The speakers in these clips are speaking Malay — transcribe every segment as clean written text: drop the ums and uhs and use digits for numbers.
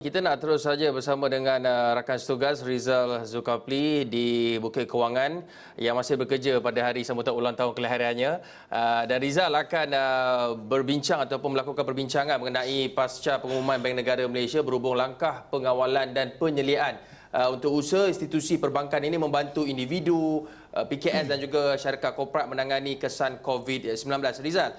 Kita nak terus saja bersama dengan rakan setugas Rizal Zulkafli di Bukit Kewangan yang masih bekerja pada hari sambutan ulang tahun kelahirannya. Dan Rizal akan berbincang ataupun melakukan perbincangan mengenai pasca pengumuman Bank Negara Malaysia berhubung langkah pengawalan dan penyeliaan untuk usaha institusi perbankan ini membantu individu, PKS dan juga syarikat korporat menangani kesan COVID-19. Rizal,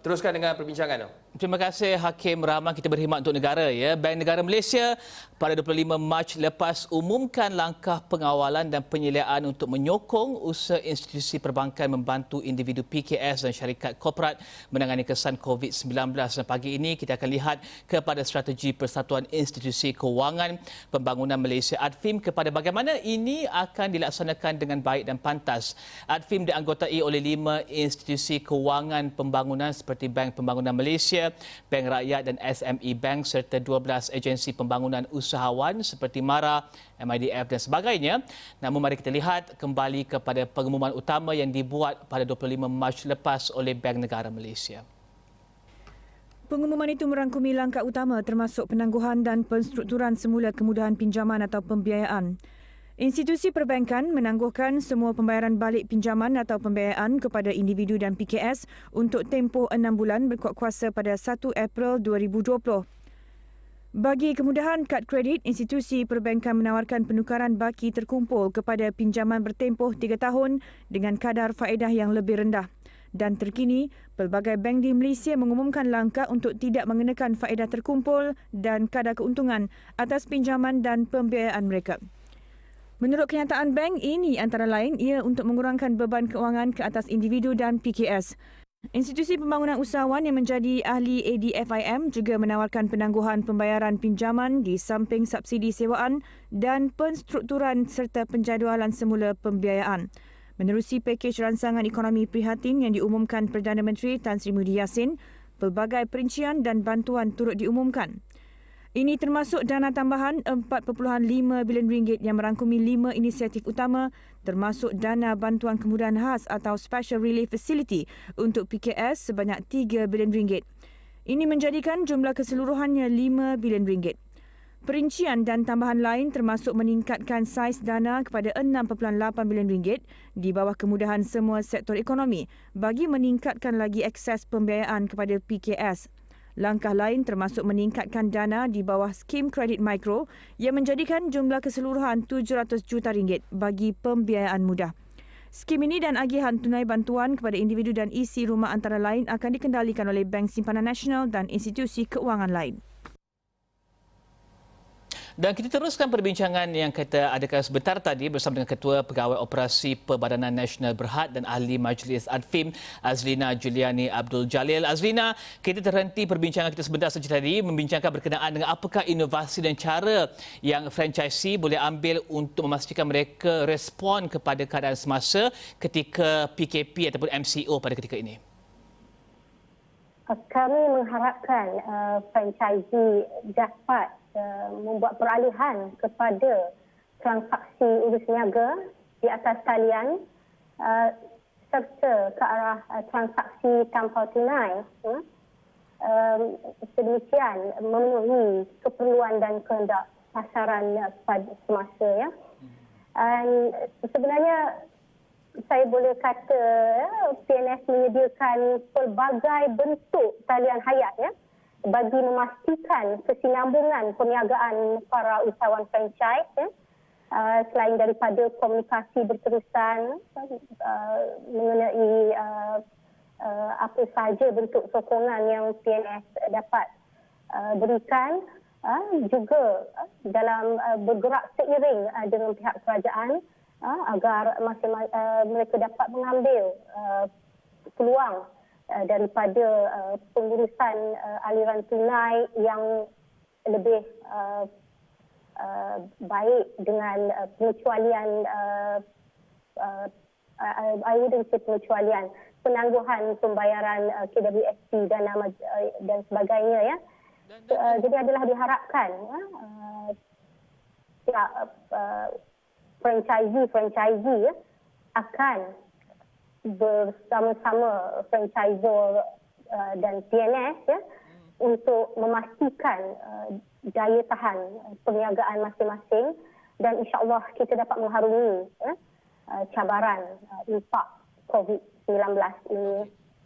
teruskan dengan perbincangan tu. Terima kasih Hakim Rahman. Kita berkhidmat untuk negara. Bank Negara Malaysia pada 25 Mac lepas umumkan langkah pengawalan dan penyeliaan untuk menyokong usaha institusi perbankan membantu individu PKS dan syarikat korporat menangani kesan COVID-19. Dan pagi ini kita akan lihat kepada strategi Persatuan Institusi Kewangan Pembangunan Malaysia ADFIM kepada bagaimana ini akan dilaksanakan dengan baik dan pantas. ADFIM dianggotai oleh 5 institusi kewangan pembangunan seperti Bank Pembangunan Malaysia, Bank Rakyat dan SME Bank serta 12 agensi pembangunan usahawan seperti MARA, MIDF dan sebagainya. Namun mari kita lihat kembali kepada pengumuman utama yang dibuat pada 25 Mac lepas oleh Bank Negara Malaysia. Pengumuman itu merangkumi langkah utama termasuk penangguhan dan penstrukturan semula kemudahan pinjaman atau pembiayaan. Institusi perbankan menangguhkan semua pembayaran balik pinjaman atau pembiayaan kepada individu dan PKS untuk tempoh 6 bulan berkuat kuasa pada 1 April 2020. Bagi kemudahan kad kredit, institusi perbankan menawarkan penukaran baki terkumpul kepada pinjaman bertempoh 3 tahun dengan kadar faedah yang lebih rendah. Dan terkini, pelbagai bank di Malaysia mengumumkan langkah untuk tidak mengenakan faedah terkumpul dan kadar keuntungan atas pinjaman dan pembiayaan mereka. Menurut kenyataan bank, ini antara lain ia untuk mengurangkan beban kewangan ke atas individu dan PKS. Institusi pembangunan usahawan yang menjadi ahli ADFIM juga menawarkan penangguhan pembayaran pinjaman di samping subsidi sewaan dan penstrukturan serta penjadualan semula pembiayaan. Menerusi pakej rancangan ekonomi prihatin yang diumumkan Perdana Menteri Tan Sri Muhyiddin Yassin, pelbagai perincian dan bantuan turut diumumkan. Ini termasuk dana tambahan RM4.5 bilion yang merangkumi 5 inisiatif utama termasuk dana bantuan kemudahan khas atau Special Relief Facility untuk PKS sebanyak RM3 bilion. Ini menjadikan jumlah keseluruhannya RM5 bilion. Perincian dan tambahan lain termasuk meningkatkan saiz dana kepada RM6.8 bilion di bawah kemudahan semua sektor ekonomi bagi meningkatkan lagi akses pembiayaan kepada PKS. Langkah lain termasuk meningkatkan dana di bawah skim kredit mikro yang menjadikan jumlah keseluruhan RM700 juta bagi pembiayaan mudah. Skim ini dan agihan tunai bantuan kepada individu dan isi rumah antara lain akan dikendalikan oleh Bank Simpanan Nasional dan institusi keuangan lain. Dan kita teruskan perbincangan yang kita adakan sebentar tadi bersama dengan Ketua Pegawai Operasi Perbadanan Nasional Berhad dan Ahli Majlis ADFIM, Azlina Juliani Abdul Jalil. Azlina, kita terhenti perbincangan kita sebentar saja tadi membincangkan berkenaan dengan apakah inovasi dan cara yang franchisee boleh ambil untuk memastikan mereka respon kepada keadaan semasa ketika PKP ataupun MCO pada ketika ini. Kami mengharapkan franchisee dapat membuat peralihan kepada transaksi urus niaga di atas talian serta ke arah transaksi tanpa tunai sedemikian memenuhi keperluan dan kehendak pasaran pada semasa ya. Sebenarnya saya boleh kata PNS menyediakan pelbagai bentuk talian hayat ya bagi memastikan kesinambungan perniagaan para usahawan franchise ya. Selain daripada komunikasi berterusan mengenai apa sahaja bentuk sokongan yang PNS dapat berikan, juga dalam bergerak seiring dengan pihak kerajaan agar mereka dapat mengambil peluang daripada pengurusan aliran tunai yang lebih baik dengan pengecualian pengecualian penangguhan pembayaran KWSP dan sebagainya ya. Jadi adalah diharapkan franchisee akan bersama-sama franchisor dan PNS ya, untuk memastikan daya tahan perniagaan masing-masing dan insya-Allah kita dapat mengharungi cabaran impak COVID-19 ini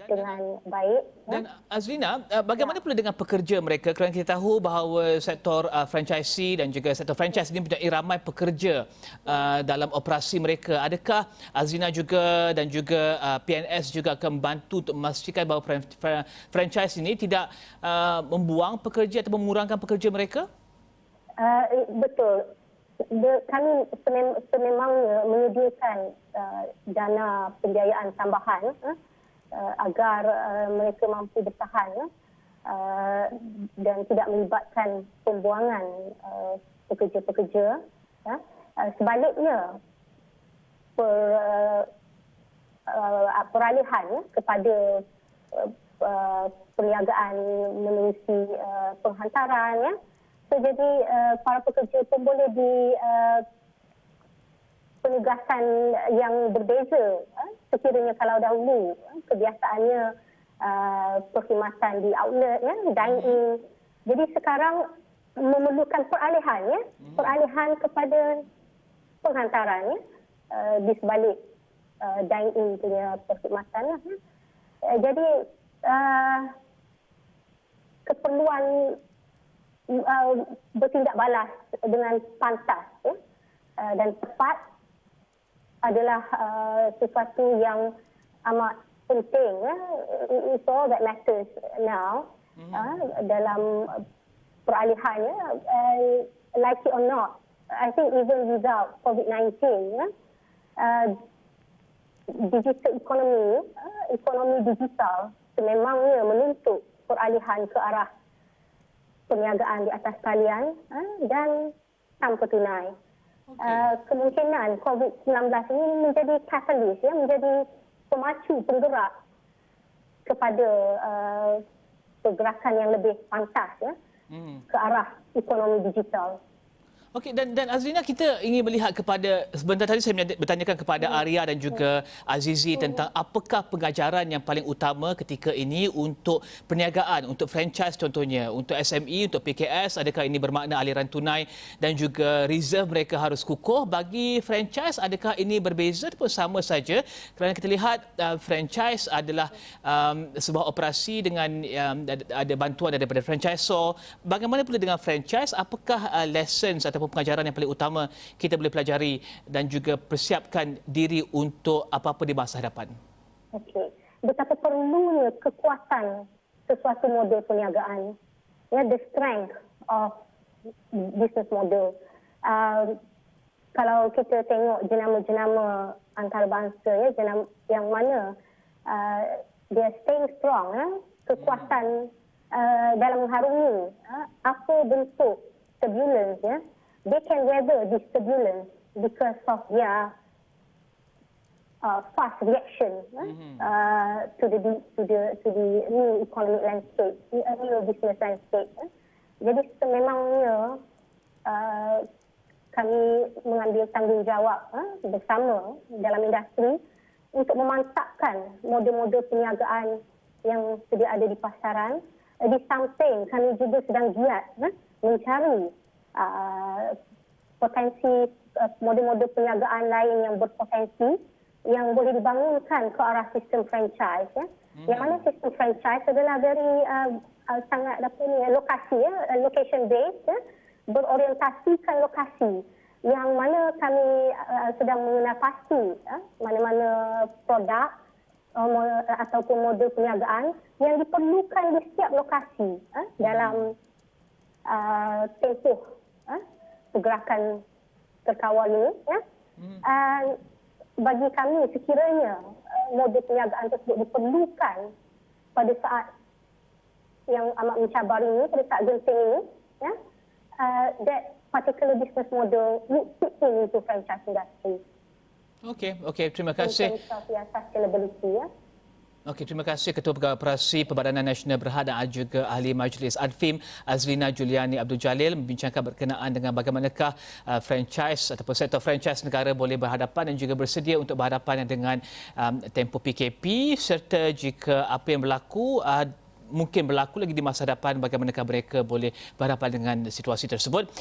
dengan baik. Dan Azlina, bagaimana pula dengan pekerja mereka? Kerana kita tahu bahawa sektor franchisee dan juga sektor franchise ini mempunyai ramai pekerja dalam operasi mereka. Adakah Azlina juga dan juga PNS juga akan membantu untuk memastikan bahawa franchise ini tidak membuang pekerja atau mengurangkan pekerja mereka? Betul. Kami sememangnya menyediakan dana pembiayaan tambahan agar mereka mampu bertahan dan tidak melibatkan pembuangan pekerja-pekerja. Sebaliknya, peralihan kepada perniagaan menerusi penghantaran. Jadi para pekerja pun boleh di penugasan yang berbeza. Sekiranya kalau dahulu kebiasaannya perkhidmatan di outlet, dine-in. Jadi sekarang memerlukan peralihan, peralihan kepada penghantaran di sebalik dine-in punya perkhidmatan. Jadi keperluan bertindak balas dengan pantas dan tepat adalah sesuatu yang amat penting. It's all that matters now dalam peralihannya. Like it or not, I think even without COVID-19, digital ekonomi digital sememangnya menuntut peralihan ke arah perniagaan di atas talian dan tanpa tunai. Kemungkinan COVID-19 ini menjadi katalis, menjadi pemacu penggerak kepada pergerakan yang lebih pantas ke arah ekonomi digital. Okey, dan Azlina, kita ingin melihat kepada, sebentar tadi saya bertanyakan kepada Arya dan juga Azizi tentang apakah pengajaran yang paling utama ketika ini untuk perniagaan, untuk franchise contohnya, untuk SME, untuk PKS, adakah ini bermakna aliran tunai dan juga reserve mereka harus kukuh? Bagi franchise, adakah ini berbeza ataupun sama saja? Kerana kita lihat franchise adalah sebuah operasi dengan ada bantuan daripada franchisor. Bagaimana pula dengan franchise? Apakah lessons ataupun pengajaran yang paling utama kita boleh pelajari dan juga persiapkan diri untuk apa-apa di masa hadapan? Okey. Betapa perlunya kekuatan sesuatu model perniagaan. The strength of business model. Kalau kita tengok jenama-jenama antarabangsa, yang mana they are staying strong, kekuatan dalam mengharungi apa bentuk turbulence, they can weather this turbulence because of their fast reaction to the new economic landscape, new business landscape. Jadi sememangnya kami mengambil tanggungjawab bersama dalam industri untuk memantapkan model-model perniagaan yang sedia ada di pasaran. Di samping kami juga sedang giat mencari potensi model-model perniagaan lain yang berpotensi yang boleh dibangunkan ke arah sistem franchise. Yang mana sistem franchise adalah very sangat lokasi, location based, berorientasikan lokasi. Yang mana kami sedang mengenal pasti mana-mana produk ataupun model perniagaan yang diperlukan di setiap lokasi dalam tempoh pergerakan terkawal ini. Bagi kami sekiranya model perniagaan tersebut diperlukan pada saat yang amat mencabar ini, pada saat genting ini, that particular business model would fit into franchise industry. Okey, terima kasih. In terms of sustainability, Okey, terima kasih Ketua Pegawai Operasi Perbadanan Nasional Berhad dan juga Ahli Majlis Adfim Azlina Juliani Abdul Jalil membincangkan berkenaan dengan bagaimanakah franchise ataupun sektor franchise negara boleh berhadapan dan juga bersedia untuk berhadapan dengan tempoh PKP serta jika apa yang berlaku mungkin berlaku lagi di masa depan, bagaimanakah mereka boleh berhadapan dengan situasi tersebut.